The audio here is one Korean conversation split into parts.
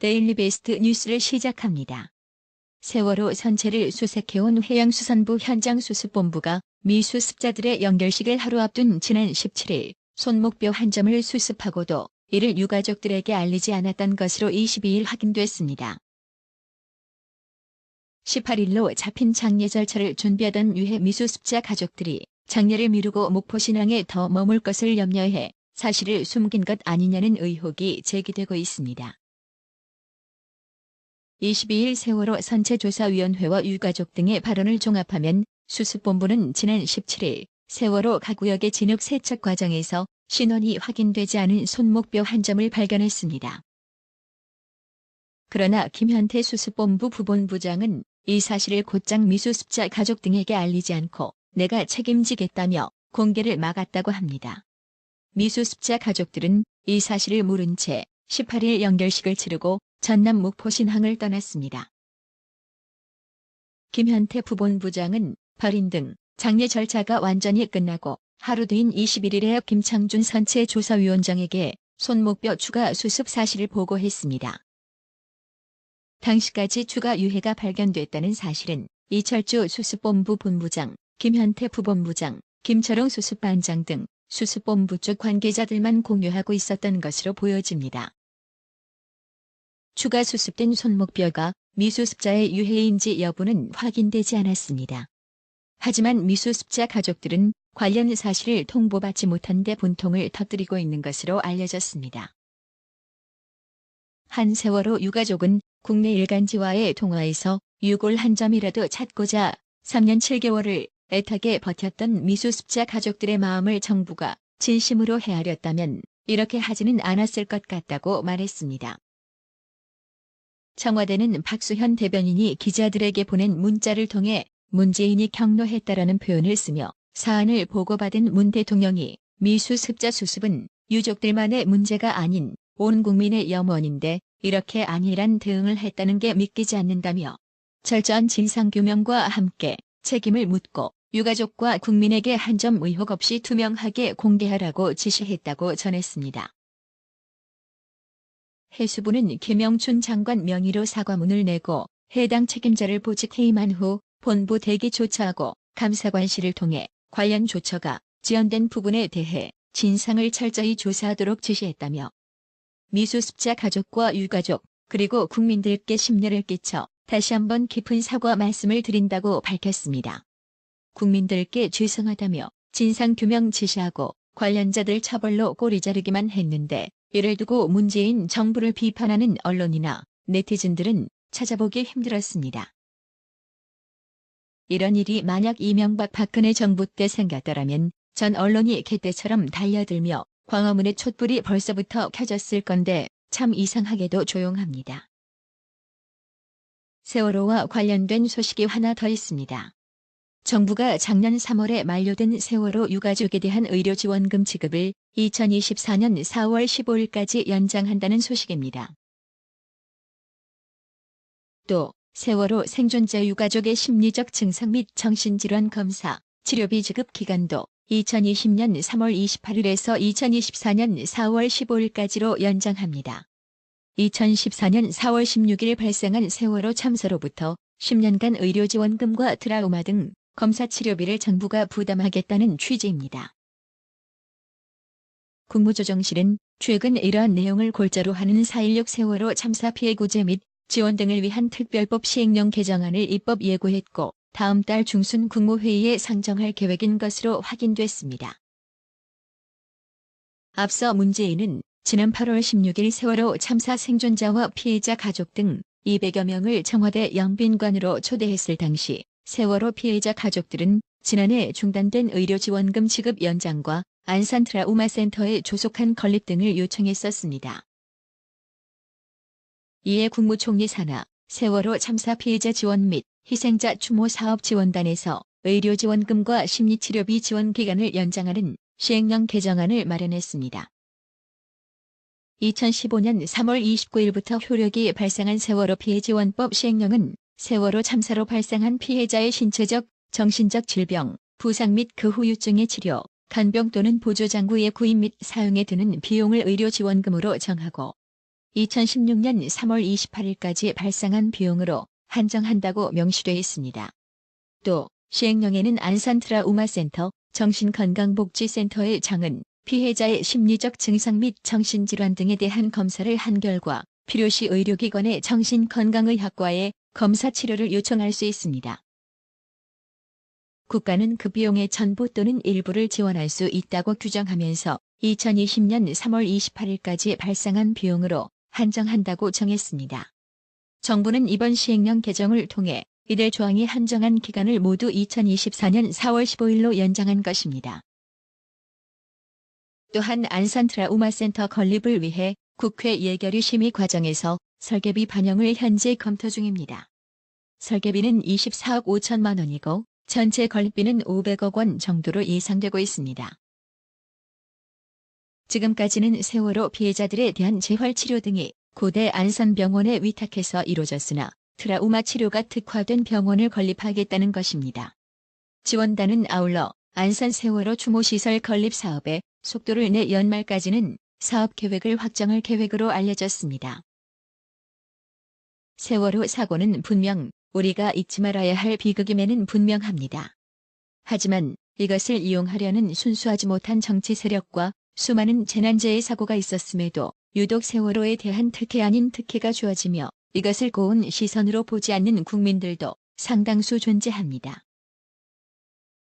데일리 베스트 뉴스를 시작합니다. 세월호 선체를 수색해온 해양수산부 현장수습본부가 미수습자들의 연결식을 하루 앞둔 지난 17일 손목뼈 한 점을 수습하고도 이를 유가족들에게 알리지 않았던 것으로 22일 확인됐습니다. 18일로 잡힌 장례 절차를 준비하던 유해 미수습자 가족들이 장례를 미루고 목포신항에 더 머물 것을 염려해 사실을 숨긴 것 아니냐는 의혹이 제기되고 있습니다. 22일 세월호 선체조사위원회와 유가족 등의 발언을 종합하면 수습본부는 지난 17일 세월호 가구역의 진흙 세척 과정에서 신원이 확인되지 않은 손목뼈 한 점을 발견했습니다. 그러나 김현태 수습본부 부본부장은 이 사실을 곧장 미수습자 가족 등에게 알리지 않고 내가 책임지겠다며 공개를 막았다고 합니다. 미수습자 가족들은 이 사실을 모른 채 18일 연결식을 치르고 전남 목포신항을 떠났습니다. 김현태 부본부장은 발인 등 장례 절차가 완전히 끝나고 하루 뒤인 21일에 김창준 선체조사위원장에게 손목뼈 추가 수습 사실을 보고했습니다. 당시까지 추가 유해가 발견됐다는 사실은 이철주 수습본부 본부장, 김현태 부본부장, 김철웅 수습반장 등 수습본부 쪽 관계자들만 공유하고 있었던 것으로 보여집니다. 추가 수습된 손목뼈가 미수습자의 유해인지 여부는 확인되지 않았습니다. 하지만 미수습자 가족들은 관련 사실을 통보받지 못한 데 분통을 터뜨리고 있는 것으로 알려졌습니다. 한 세월호 유가족은 국내 일간지와의 통화에서 유골 한 점이라도 찾고자 3년 7개월을 애타게 버텼던 미수습자 가족들의 마음을 정부가 진심으로 헤아렸다면 이렇게 하지는 않았을 것 같다고 말했습니다. 청와대는 박수현 대변인이 기자들에게 보낸 문자를 통해 문재인이 격려했다라는 표현을 쓰며 사안을 보고받은 문 대통령이 미수습자 수습은 유족들만의 문제가 아닌 온 국민의 염원인데 이렇게 안일한 대응을 했다는 게 믿기지 않는다며 철저한 진상규명과 함께 책임을 묻고 유가족과 국민에게 한 점 의혹 없이 투명하게 공개하라고 지시했다고 전했습니다. 해수부는 김영춘 장관 명의로 사과문을 내고 해당 책임자를 보직 해임한 후 본부 대기 조처하고 감사관실을 통해 관련 조처가 지연된 부분에 대해 진상을 철저히 조사하도록 지시했다며 미수습자 가족과 유가족 그리고 국민들께 심려를 끼쳐 다시 한번 깊은 사과 말씀을 드린다고 밝혔습니다. 국민들께 죄송하다며 진상규명 지시하고 관련자들 처벌로 꼬리 자르기만 했는데 이를 두고 문재인 정부를 비판하는 언론이나 네티즌들은 찾아보기 힘들었습니다. 이런 일이 만약 이명박 박근혜 정부 때 생겼더라면 전 언론이 개떼처럼 달려들며 광화문의 촛불이 벌써부터 켜졌을 건데 참 이상하게도 조용합니다. 세월호와 관련된 소식이 하나 더 있습니다. 정부가 작년 3월에 만료된 세월호 유가족에 대한 의료지원금 지급을 2024년 4월 15일까지 연장한다는 소식입니다. 또 세월호 생존자 유가족의 심리적 증상 및 정신질환 검사, 치료비 지급 기간도 2020년 3월 28일에서 2024년 4월 15일까지로 연장합니다. 2014년 4월 16일 발생한 세월호 참사로부터 10년간 의료지원금과 트라우마 등 검사 치료비를 정부가 부담하겠다는 취지입니다. 국무조정실은 최근 이러한 내용을 골자로 하는 4.16 세월호 참사 피해 구제 및 지원 등을 위한 특별법 시행령 개정안을 입법 예고했고 다음 달 중순 국무회의에 상정할 계획인 것으로 확인됐습니다. 앞서 문재인은 지난 8월 16일 세월호 참사 생존자와 피해자 가족 등 200여 명을 청와대 영빈관으로 초대했을 당시 세월호 피해자 가족들은 지난해 중단된 의료지원금 지급 연장과 안산 트라우마 센터에 조속한 건립 등을 요청했었습니다. 이에 국무총리 산하 세월호 참사 피해자 지원 및 희생자 추모 사업 지원단에서 의료지원금과 심리치료비 지원 기간을 연장하는 시행령 개정안을 마련했습니다. 2015년 3월 29일부터 효력이 발생한 세월호 피해지원법 시행령은 세월호 참사로 발생한 피해자의 신체적, 정신적 질병, 부상 및 그 후유증의 치료, 간병 또는 보조장구의 구입 및 사용에 드는 비용을 의료지원금으로 정하고 2016년 3월 28일까지 발생한 비용으로 한정한다고 명시돼 있습니다. 또 시행령에는 안산트라우마센터, 정신건강복지센터의 장은 피해자의 심리적 증상 및 정신질환 등에 대한 검사를 한 결과 필요시 의료기관의 정신건강의학과에 검사 치료를 요청할 수 있습니다. 국가는 그 비용의 전부 또는 일부를 지원할 수 있다고 규정하면서 2020년 3월 28일까지 발생한 비용으로 한정한다고 정했습니다. 정부는 이번 시행령 개정을 통해 이들 조항이 한정한 기간을 모두 2024년 4월 15일로 연장한 것입니다. 또한 안산트라우마센터 건립을 위해 국회 예결위 심의 과정에서 설계비 반영을 현재 검토 중입니다. 설계비는 24억 5천만 원이고 전체 건립비는 500억 원 정도로 예상되고 있습니다. 지금까지는 세월호 피해자들에 대한 재활치료 등이 고대 안산병원에 위탁해서 이루어졌으나 트라우마 치료가 특화된 병원을 건립하겠다는 것입니다. 지원단은 아울러 안산 세월호 추모시설 건립 사업에 속도를 내 연말까지는 사업 계획을 확정할 계획으로 알려졌습니다. 세월호 사고는 분명 우리가 잊지 말아야 할 비극임에는 분명합니다. 하지만 이것을 이용하려는 순수하지 못한 정치 세력과 수많은 재난재해 사고가 있었음에도 유독 세월호에 대한 특혜 아닌 특혜가 주어지며 이것을 고운 시선으로 보지 않는 국민들도 상당수 존재합니다.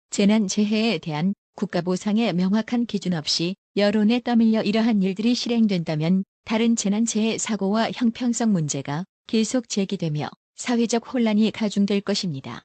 재난재해에 대한 국가보상의 명확한 기준 없이 여론에 떠밀려 이러한 일들이 실행된다면 다른 재난재해 사고와 형평성 문제가 계속 제기되며 사회적 혼란이 가중될 것입니다.